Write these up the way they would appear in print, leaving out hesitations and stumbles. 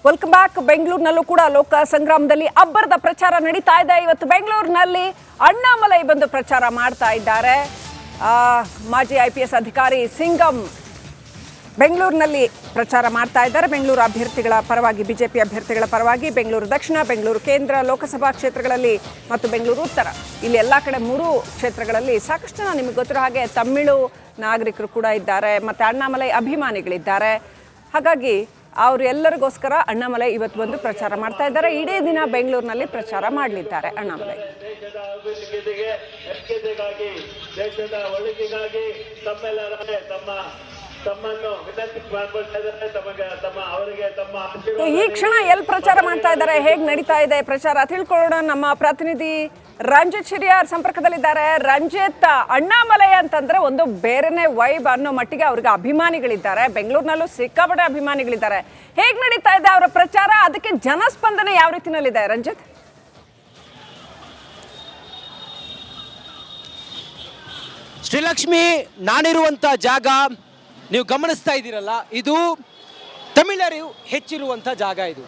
Welcome back. ಬೆಂಗಳೂರಿನಲ್ಲೂ ಕೂಡ ಲೋಕ ಸಂಗ್ರಾಮದಲ್ಲಿ ಅಬ್ಬರದ ಪ್ರಚಾರ ನಡೀತಾ ಇದೆ. ಇವತ್ತು ಬೆಂಗಳೂರಿನಲ್ಲಿ ಅಣ್ಣಾಮಲೈ ಬಂದು ಪ್ರಚಾರ ಮಾಡ್ತಾ ಇದ್ದಾರೆ. ಮಾಜಿ IPS ಅಧಿಕಾರಿ ಸಿಂಗಂ ಬೆಂಗಳೂರಿನಲ್ಲಿ ಪ್ರಚಾರ ಮಾಡ್ತಾ ಇದ್ದಾರೆ. ಬೆಂಗಳೂರು ಅಭ್ಯರ್ಥಿಗಳ ಪರವಾಗಿ, ಬಿಜೆಪಿ ಅಭ್ಯರ್ಥಿಗಳ ಪರವಾಗಿ ಬೆಂಗಳೂರು ದಕ್ಷಿಣ, ಬೆಂಗಳೂರು ಕೇಂದ್ರ ಲೋಕಸಭಾ ಕ್ಷೇತ್ರಗಳಲ್ಲಿ ಮತ್ತು ಬೆಂಗಳೂರು ಉತ್ತರ, ಇಲ್ಲಿ ಎಲ್ಲ ಕಡೆ 3 ಕ್ಷೇತ್ರಗಳಲ್ಲಿ ಸಾಕಷ್ಟು ಜನ ನಿಮಗೆ ಗೊತ್ತಿರೋ ಹಾಗೆ ತಮಿಳು ನಾಗರಿಕರು ಕೂಡ ಇದ್ದಾರೆ ಮತ್ತು ಅಣ್ಣಾಮಲೈ ಅಭಿಮಾನಿಗಳಿದ್ದಾರೆ. ಹಾಗಾಗಿ ಅವರು ಎಲ್ಲರಿಗೋಸ್ಕರ ಅಣ್ಣಾಮಲೈ ಇವತ್ತು ಬಂದು ಪ್ರಚಾರ ಮಾಡ್ತಾ ಇದ್ದಾರೆ. ಇಡೀ ದಿನ ಬೆಂಗಳೂರಿನಲ್ಲಿ ಪ್ರಚಾರ ಮಾಡಲಿದ್ದಾರೆ ಅಣ್ಣಾಮಲೈ. ಈ ಕ್ಷಣ ಎಲ್ಲಿ ಪ್ರಚಾರ ಮಾಡ್ತಾ ಇದ್ದಾರೆ, ಹೇಗೆ ನಡೀತಾ ಇದೆ ಪ್ರಚಾರ ತಿಳ್ಕೊಳ್ಳೋಣ. ನಮ್ಮ ಪ್ರತಿನಿಧಿ ರಂಜಿತ್ ಶಿರಿಯಾರ್ ಸಂಪರ್ಕದಲ್ಲಿದ್ದಾರೆ. ರಂಜಿತ್, ಅಣ್ಣಾಮಲೈ ಅಂತಂದ್ರೆ ಒಂದು ಬೇರೆನೆ ವೈಬ್ ಅನ್ನೋ ಮಟ್ಟಿಗೆ ಅವ್ರಿಗೆ ಅಭಿಮಾನಿಗಳಿದ್ದಾರೆ. ಬೆಂಗಳೂರಿನಲ್ಲೂ ಸಿಕ್ಕಾಪಟ್ಟೆ ಅಭಿಮಾನಿಗಳಿದ್ದಾರೆ. ಹೇಗೆ ನಡೀತಾ ಇದೆ ಅವರ ಪ್ರಚಾರ, ಅದಕ್ಕೆ ಜನಸ್ಪಂದನೆ ಯಾವ ರೀತಿನಲ್ಲಿದೆ ರಂಜಿತ್? ಶ್ರೀಲಕ್ಷ್ಮಿ, ನಾನಿರುವಂಥ ಜಾಗ ನೀವು ಗಮನಿಸ್ತಾ ಇದ್ದೀರಲ್ಲ, ಇದು ತಮಿಳರು ಹೆಚ್ಚಿರುವಂಥ ಜಾಗ. ಇದು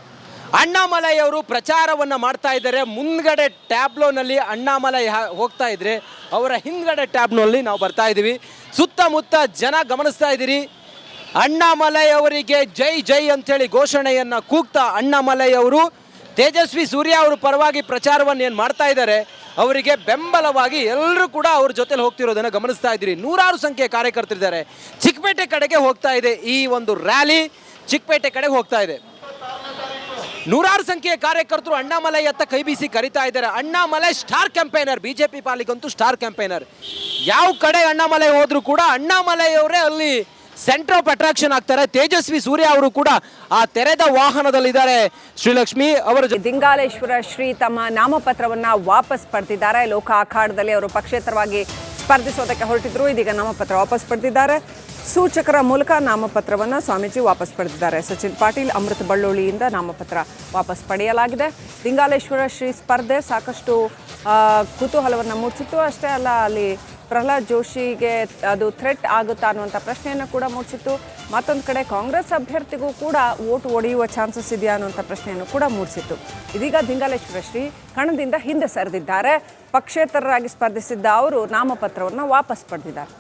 ಅಣ್ಣಾಮಲೈ ಅವರು ಪ್ರಚಾರವನ್ನು ಮಾಡ್ತಾ ಇದ್ದಾರೆ. ಮುಂದ್ಗಡೆ ಟ್ಯಾಬ್ಲೋನಲ್ಲಿ ಅಣ್ಣಾಮಲೈ ಹೋಗ್ತಾ ಇದ್ರೆ, ಅವರ ಹಿಂದ್ಗಡೆ ಟ್ಯಾಬ್ನಲ್ಲಿ ನಾವು ಬರ್ತಾ ಇದ್ದೀವಿ. ಸುತ್ತಮುತ್ತ ಜನ ಗಮನಿಸ್ತಾ ಇದ್ದೀರಿ. ಅಣ್ಣಾಮಲೈ ಅವರಿಗೆ ಜೈ ಜೈ ಅಂಥೇಳಿ ಘೋಷಣೆಯನ್ನು ಕೂಗ್ತಾ ಅಣ್ಣಾಮಲೈ ಅವರು ತೇಜಸ್ವಿ ಸೂರ್ಯ ಅವರ ಪರವಾಗಿ ಪ್ರಚಾರವನ್ನು ಏನು ಮಾಡ್ತಾ ಇದ್ದಾರೆ, ಅವರಿಗೆ ಬೆಂಬಲವಾಗಿ ಎಲ್ಲರೂ ಕೂಡ ಅವ್ರ ಜೊತೆಲಿ ಹೋಗ್ತಿರೋದನ್ನು ಗಮನಿಸ್ತಾ ಇದ್ದೀರಿ. ನೂರಾರು ಸಂಖ್ಯೆಯ ಕಾರ್ಯಕರ್ತರಿದ್ದಾರೆ. ಚಿಕ್ಕಪೇಟೆ ಕಡೆಗೆ ಹೋಗ್ತಾ ಇದೆ ಈ ಒಂದು ರ್ಯಾಲಿ, ಚಿಕ್ಕಪೇಟೆ ಕಡೆಗೆ ಹೋಗ್ತಾ ಇದೆ. ನೂರಾರು ಸಂಖ್ಯೆಯ ಕಾರ್ಯಕರ್ತರು ಅಣ್ಣಾಮಲೈ ಅತ್ತ ಕೈ ಬೀಸಿ ಕರಿತಾ ಇದ್ದಾರೆ. ಅಣ್ಣಾಮಲೈ ಸ್ಟಾರ್ ಕ್ಯಾಂಪೇನರ್, ಬಿಜೆಪಿ ಪಾಲಿಗಂತೂ ಸ್ಟಾರ್ ಕ್ಯಾಂಪೇನರ್. ಯಾವ ಕಡೆ ಅಣ್ಣಾಮಲೈ ಹೋದ್ರು ಕೂಡ ಅಣ್ಣಾಮಲೈ ಅವರೇ ಅಲ್ಲಿ ಸೆಂಟರ್ ಆಫ್ ಅಟ್ರಾಕ್ಷನ್ ಆಗ್ತಾರೆ. ತೇಜಸ್ವಿ ಸೂರ್ಯ ಅವರು ಕೂಡ ಆ ತೆರೆದ ವಾಹನದಲ್ಲಿದ್ದಾರೆ. ಶ್ರೀಲಕ್ಷ್ಮಿ ಅವರು ದಿಂಗಾಲೇಶ್ವರ ಶ್ರೀ ತಮ್ಮ ನಾಮಪತ್ರವನ್ನ ವಾಪಸ್ ಪಡೆದಿದ್ದಾರೆ. ಲೋಕ ಅಖಾಡದಲ್ಲಿ ಅವರು ಪಕ್ಷೇತರವಾಗಿ ಸ್ಪರ್ಧಿಸೋದಕ್ಕೆ ಹೊರಟಿದ್ರು. ಇದೀಗ ನಾಮಪತ್ರ ವಾಪಸ್ ಪಡೆದಿದ್ದಾರೆ. ಸೂಚಕರ ಮೂಲಕ ನಾಮಪತ್ರವನ್ನು ಸ್ವಾಮೀಜಿ ವಾಪಸ್ ಪಡೆದಿದ್ದಾರೆ. ಸಚಿನ್ ಪಾಟೀಲ್, ಅಮೃತ ಬಳ್ಳೋಳಿಯಿಂದ ನಾಮಪತ್ರ ವಾಪಸ್ ಪಡೆಯಲಾಗಿದೆ. ದಿಂಗಾಲೇಶ್ವರ ಶ್ರೀ ಸ್ಪರ್ಧೆ ಸಾಕಷ್ಟು ಕುತೂಹಲವನ್ನು ಮೂಡಿಸಿತ್ತು. ಅಷ್ಟೇ ಅಲ್ಲ, ಅಲ್ಲಿ ಪ್ರಹ್ಲಾದ್ ಜೋಶಿಗೆ ಅದು ಥ್ರೆಟ್ ಆಗುತ್ತಾ ಅನ್ನುವಂಥ ಪ್ರಶ್ನೆಯನ್ನು ಕೂಡ ಮೂಡಿಸಿತ್ತು. ಮತ್ತೊಂದು ಕಡೆ ಕಾಂಗ್ರೆಸ್ ಅಭ್ಯರ್ಥಿಗೂ ಕೂಡ ವೋಟ್ ಒಡೆಯುವ ಚಾನ್ಸಸ್ ಇದೆಯಾ ಅನ್ನುವಂಥ ಪ್ರಶ್ನೆಯನ್ನು ಕೂಡ ಮೂಡಿಸಿತ್ತು. ಇದೀಗ ದಿಂಗಾಲೇಶ್ವರ ಶ್ರೀ ಕಣದಿಂದ ಹಿಂದೆ ಸರಿದಿದ್ದಾರೆ. ಪಕ್ಷೇತರರಾಗಿ ಸ್ಪರ್ಧಿಸಿದ್ದ ಅವರು ನಾಮಪತ್ರವನ್ನು ವಾಪಸ್ ಪಡೆದಿದ್ದಾರೆ.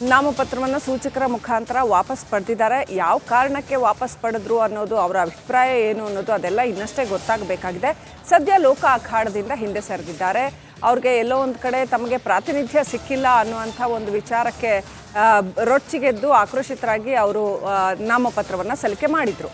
ನಾಮಪತ್ರವನ್ನು ಸೂಚಕರ ಮುಖಾಂತರ ವಾಪಸ್ ಪಡೆದಿದ್ದಾರೆ. ಯಾವ ಕಾರಣಕ್ಕೆ ವಾಪಸ್ ಪಡೆದ್ರು ಅನ್ನೋದು, ಅವರ ಅಭಿಪ್ರಾಯ ಏನು ಅನ್ನೋದು ಅದೆಲ್ಲ ಇನ್ನಷ್ಟೇ ಗೊತ್ತಾಗಬೇಕಾಗಿದೆ. ಸದ್ಯ ಲೋಕ ಅಖಾಡದಿಂದ ಹಿಂದೆ ಸರಿದಿದ್ದಾರೆ. ಅವ್ರಿಗೆ ಎಲ್ಲೋ ಒಂದು ಕಡೆ ತಮಗೆ ಪ್ರಾತಿನಿಧ್ಯ ಸಿಕ್ಕಿಲ್ಲ ಅನ್ನುವಂಥ ಒಂದು ವಿಚಾರಕ್ಕೆ ರೊಚ್ಚಿಗೆದ್ದು ಆಕ್ರೋಶಿತರಾಗಿ ಅವರು ನಾಮಪತ್ರವನ್ನು ಸಲ್ಲಿಕೆ ಮಾಡಿದರು.